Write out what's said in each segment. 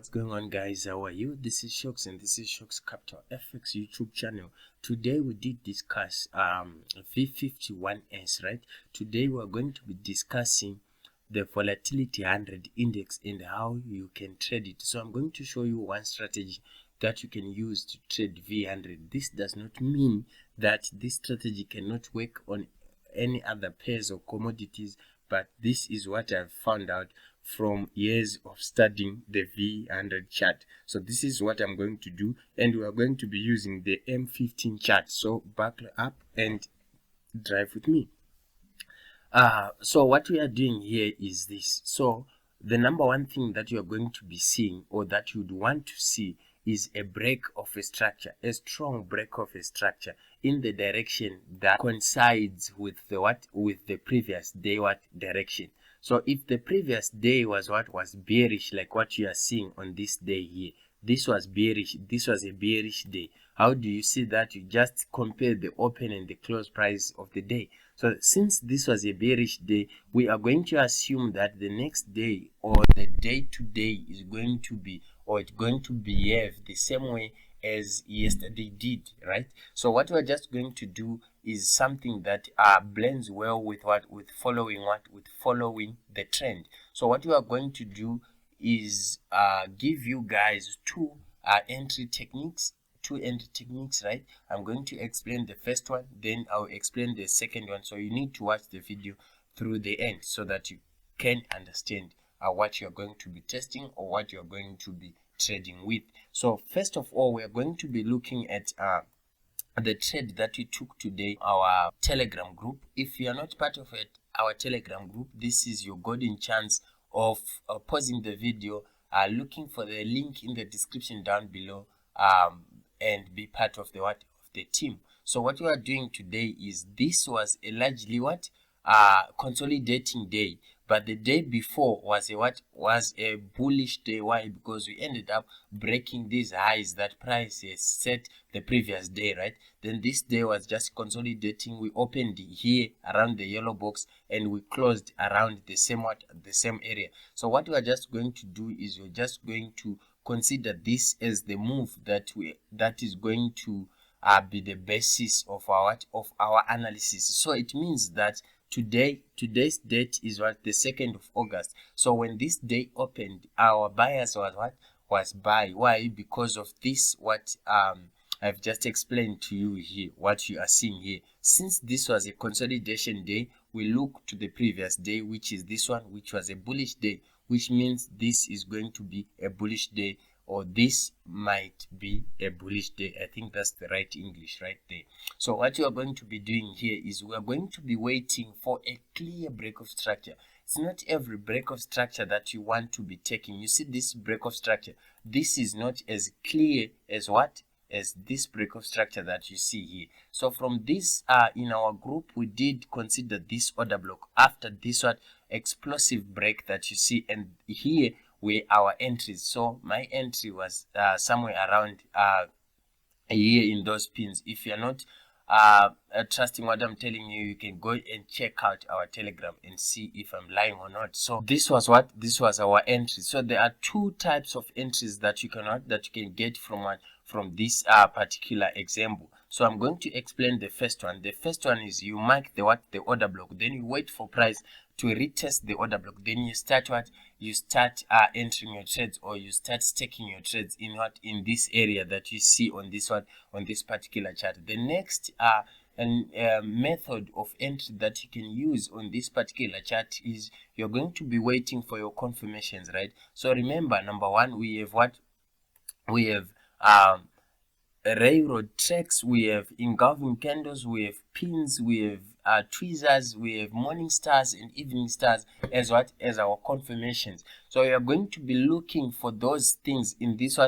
what's going on, guys? How are you? This is Shocks and this is ShocksCapital FX YouTube channel. Today we did discuss V51S, right? Today we're going to be discussing the Volatility 100 index and how you can trade it. So I'm going to show you one strategy that you can use to trade V100. This does not mean that this strategy cannot work on any other pairs or commodities, but this is what I've found out from years of studying the V100 chart. So this is what I'm going to do, and we are going to be using the M15 chart. So buckle up and drive with me. So what we are doing here is this. So the number one thing that you are going to be seeing, or that you'd want to see, is a break of a structure, a strong break of a structure in the direction that coincides with the previous day direction. So if the previous day was bearish, like what you are seeing on this day here, this was bearish, this was a bearish day. How do you see that? You just compare the open and the close price of the day. So since this was a bearish day, we are going to assume that the next day or the day to day is going to be, or it's going to behave the same way as yesterday did, right? So what we're just going to do is something that blends well with following the trend. So what we are going to do is give you guys two entry techniques, right? I'm going to explain the first one, then I'll explain the second one. So you need to watch the video through the end so that you can understand what you're going to be testing or what you're going to be trading with. So first of all, we are going to be looking at the trade that we took today, our Telegram group. If you are not part of it, our Telegram group, this is your golden chance of pausing the video, looking for the link in the description down below, and be part of the team. So what we are doing today is, this was a largely consolidating day, but the day before was a bullish day. Why? Because we ended up breaking these highs that price set the previous day, right? Then this day was just consolidating. We opened here around the yellow box and we closed around the same area. So what we are just going to do is we're just going to consider this as the move that is going to be the basis of our analysis. So it means that today's date is the 2nd of August. So when this day opened, our bias was buy. Why? Because of this I've just explained to you here, what you are seeing here. Since this was a consolidation day, we look to the previous day, which is this one, which was a bullish day, which means this is going to be a bullish day, or this might be a bullish day. I think that's the right English right there. So what you are going to be doing here is we are going to be waiting for a clear break of structure. It's not every break of structure that you want to be taking. You see this break of structure, this is not as clear as this break of structure that you see here. So from this, in our group, we did consider this order block after this explosive break that you see, and here were our entries. So my entry was somewhere around here in those pins. If you're not trusting what I'm telling you, you can go and check out our Telegram and see if I'm lying or not. So this was our entry. So there are two types of entries that you can get from this particular example. So I'm going to explain the first one. The first one is you mark the order block, then you wait for price to retest the order block, then you start entering your trades, or you start staking your trades in this area that you see on this particular chart. The next method of entry that you can use on this particular chart is you're going to be waiting for your confirmations, right? So remember, number one, we have railroad tracks, we have engulfing candles, we have pins, we have tweezers, we have morning stars and evening stars as our confirmations. So we are going to be looking for those things in this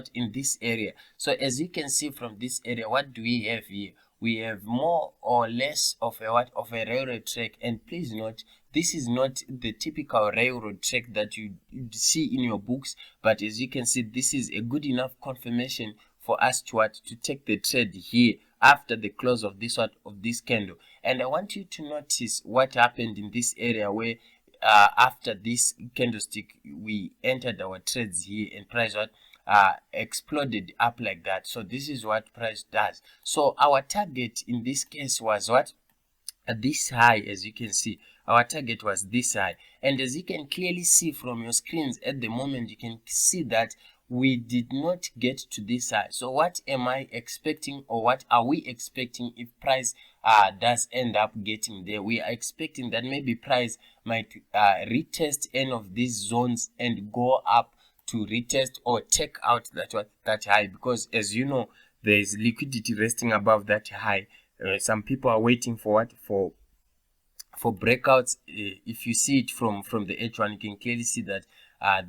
area. So as you can see from this area, what do we have here? We have more or less of a railroad track. And please note, this is not the typical railroad track that you see in your books, but as you can see, this is a good enough confirmation for us to take the trade here after the close of this candle. And I want you to notice what happened in this area, where after this candlestick we entered our trades here, and price exploded up like that. So this is what price does. So our target in this case was what? This high. As you can see, our target was this high, and as you can clearly see from your screens at the moment, you can see that we did not get to this high. So what am I expecting, or what are we expecting if price does end up getting there? We are expecting that maybe price might retest any of these zones and go up to retest or take out that high, because as you know, there is liquidity resting above that high. Some people are waiting for what? For breakouts. If you see it from the H1, you can clearly see that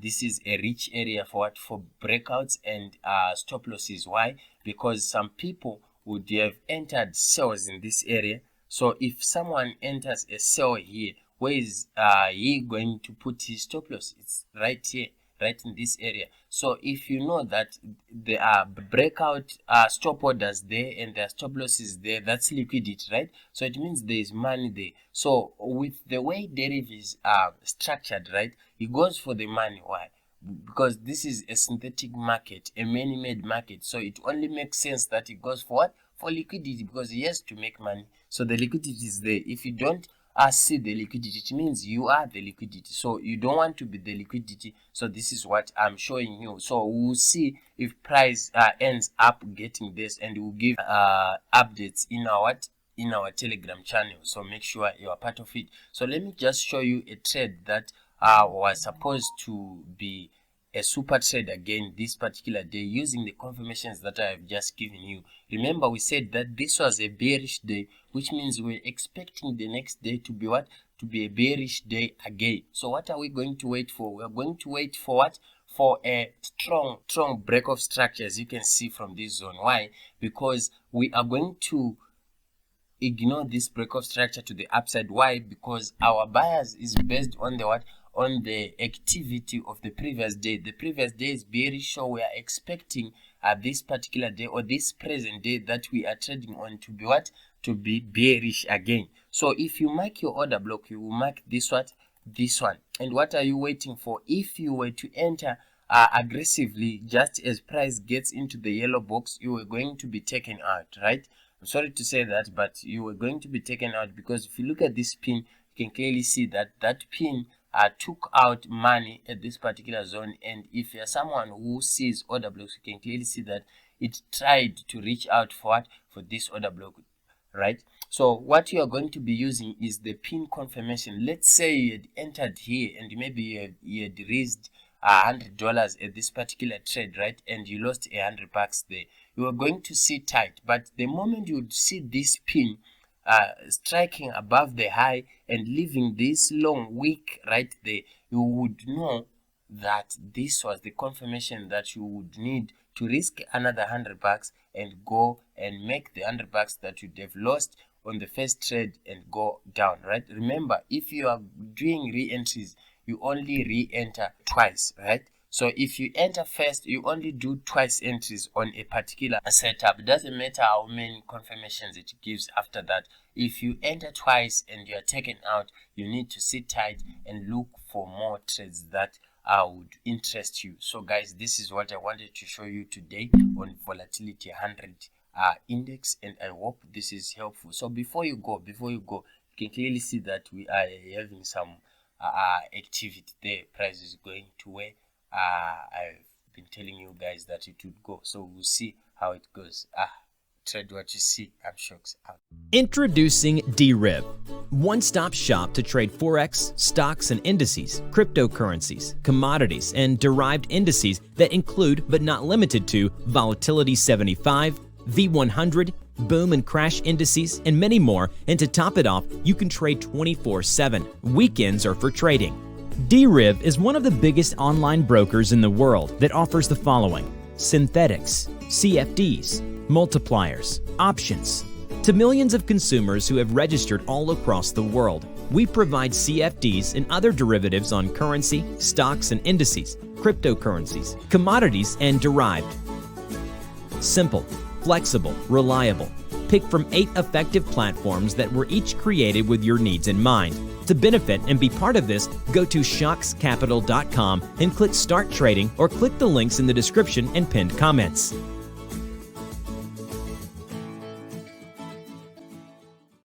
this is a rich area for what? For breakouts and stop losses. Why? Because some people would have entered sells in this area. So if someone enters a sell here, where is he going to put his stop loss? It's right here, right in this area. So if you know that there are breakout stop orders there and there are stop losses there, that's liquidity, right? So it means there is money there. So with the way Deriv is structured, right, he goes for the money. Why? Because this is a synthetic market, a man-made market. So it only makes sense that he goes for what? For liquidity, because he has to make money. So the liquidity is there. If you don't see the liquidity, it means you are the liquidity. So you don't want to be the liquidity. So this is what I'm showing you. So we'll see if price ends up getting this, and we'll give updates in our Telegram channel. So make sure you are part of it. So let me just show you a trade that was supposed to be a super trade again this particular day, using the confirmations that I have just given you. Remember, we said that this was a bearish day, which means we're expecting the next day to be what? To be a bearish day again. So what are we going to wait for? We're going to wait for what? For a strong break of structure, as you can see from this zone. Why? Because we are going to ignore this break of structure to the upside. Why? Because our bias is based on the what? On the activity of the previous day. The previous day is bearish, so we are expecting this particular day, or this present day that we are trading on, to be what? To be bearish again. So if you mark your order block, you will mark this what? This one. And what are you waiting for? If you were to enter aggressively just as price gets into the yellow box, you were going to be taken out, right? I'm sorry to say that, but you were going to be taken out, because if you look at this pin, you can clearly see that that pin took out money at this particular zone. And if you're someone who sees order blocks, you can clearly see that it tried to reach out for what? For this order block, right? So what you are going to be using is the pin confirmation. Let's say you had entered here and maybe you had raised $100 at this particular trade, right? And you lost $100 there. You are going to see tight, but the moment you would see this pin striking above the high and leaving this long wick right there, you would know that this was the confirmation that you would need to risk another $100 and go and make the $100 that you'd have lost on the first trade and go down, right? Remember, if you are doing re-entries, you only re-enter twice, right? So if you enter first, you only do twice entries on a particular setup. It doesn't matter how many confirmations it gives after that. If you enter twice and you are taken out, you need to sit tight and look for more trades that would interest you. So guys, this is what I wanted to show you today on Volatility 100 index, and I hope this is helpful. So before you go, you can clearly see that we are having some activity there. Price is going to where I've been telling you guys that it would go. So we'll see how it goes. Trade what you see. I'm Shocks out. Introducing Deriv, one-stop shop to trade forex, stocks and indices, cryptocurrencies, commodities, and derived indices that include but not limited to Volatility 75, V100, boom and crash indices, and many more. And to top it off, you can trade 24/7. Weekends are for trading. Deriv is one of the biggest online brokers in the world that offers the following: synthetics, CFDs, multipliers, options. To millions of consumers who have registered all across the world, we provide CFDs and other derivatives on currency, stocks and indices, cryptocurrencies, commodities, and derived. Simple, flexible, reliable. Pick from 8 effective platforms that were each created with your needs in mind. To benefit and be part of this, go to ShocksCapital.com and click Start Trading or click the links in the description and pinned comments.